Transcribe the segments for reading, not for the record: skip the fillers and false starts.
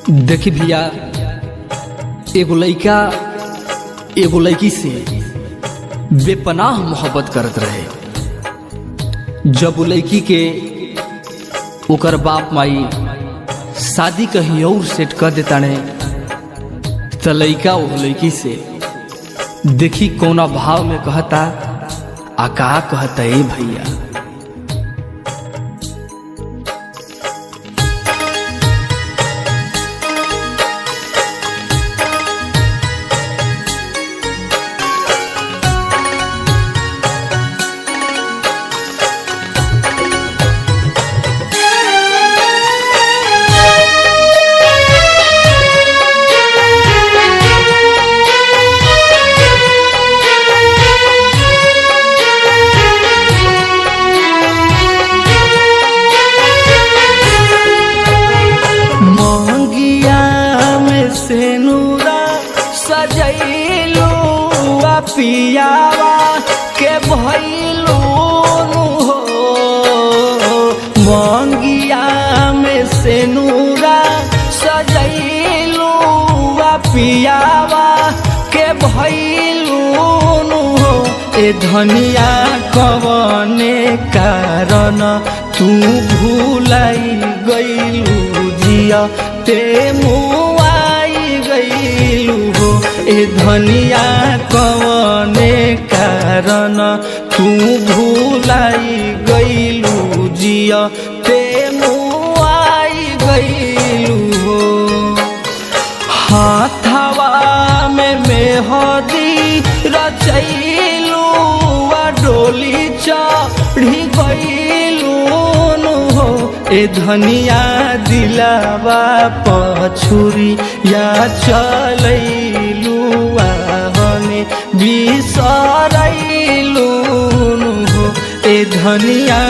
देखी भैया, एगो लड़का एगो लड़की से बेपनाह मोहब्बत करत रहे। जब वो लड़की के ओकर बाप माई शादी कहीं और सेट कर देता ने तो लड़का वो लड़की से देखी कोना भाव में कहता आ का कहता ए भैया। सजैलू पियावा के भैलू हो मंगिया में से नूरा सजैलू पियावा के भैलू हो। ए धनिया कवने कारण तू भूलाई गईलू जिया ते मुआई गईलू हो। ए धनिया कवने कारण तू भूलाई गईलू जिया ते मुआई गईलू हो। हाथवा में मेहदी रचैलू डोली चढ़ी गईलू हो। ए धनिया दिलावा पछुरी या चलैलू हने बिसरैलू हो। ए धनिया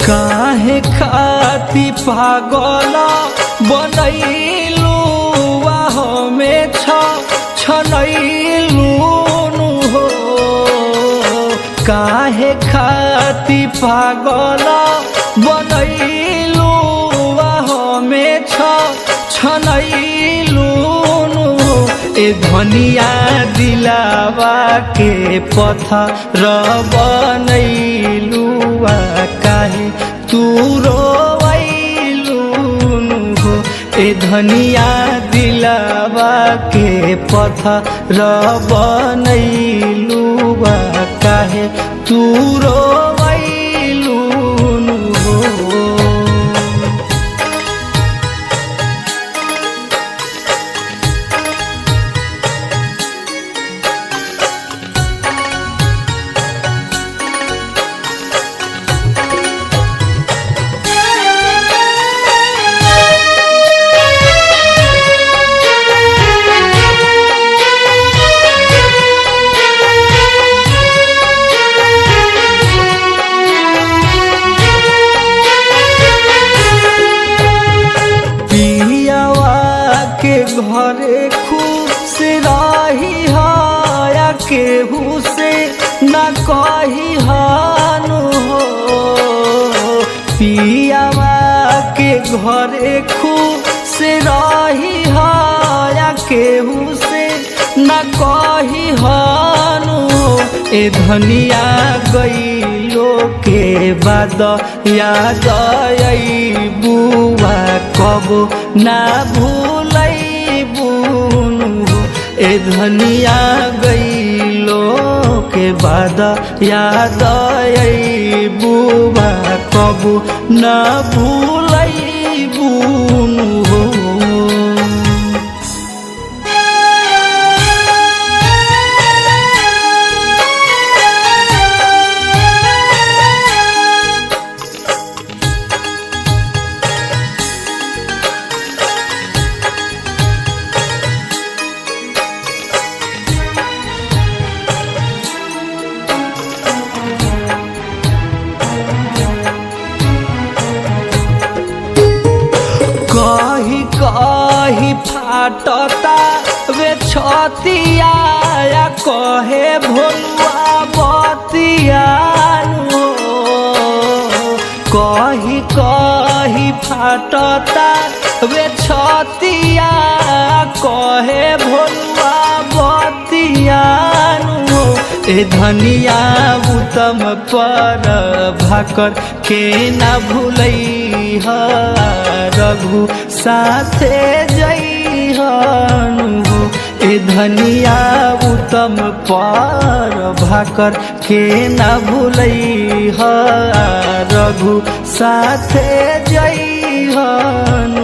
काहे खाती पागल बनैलू हमें छनैलू हो। काहे खाती पागल बनैलू हमें छनैलू हो। ए धनिया दिलावा के पत्थर बनैलू काहे तू रोवैलू हो। ए धनिया दिलावा के पत्थर बनैलू काहे तू रोवैलू हो। घरे खुश रही या केहू से न कही हानु हो। पियावा के घरे खुश रही या केहू से न कही हानु हो। ए धनिया गईलो के बाद याद बुआ कबो ना भूलई। ए धनिया गईलो के बाद याद बुआ कबू न भूलैबू हो। कही फाटता वे छतिया कहे भोलुआ बतिया कही कही फाटता वे छतिया कहे भोलुआ बतिया ए धनिया उत्तम पर भाकर के न भूलई रघु साथे जइहनु ए धनिया उत्तम पर भाकर के न भूलई रघु साथे जइहनु।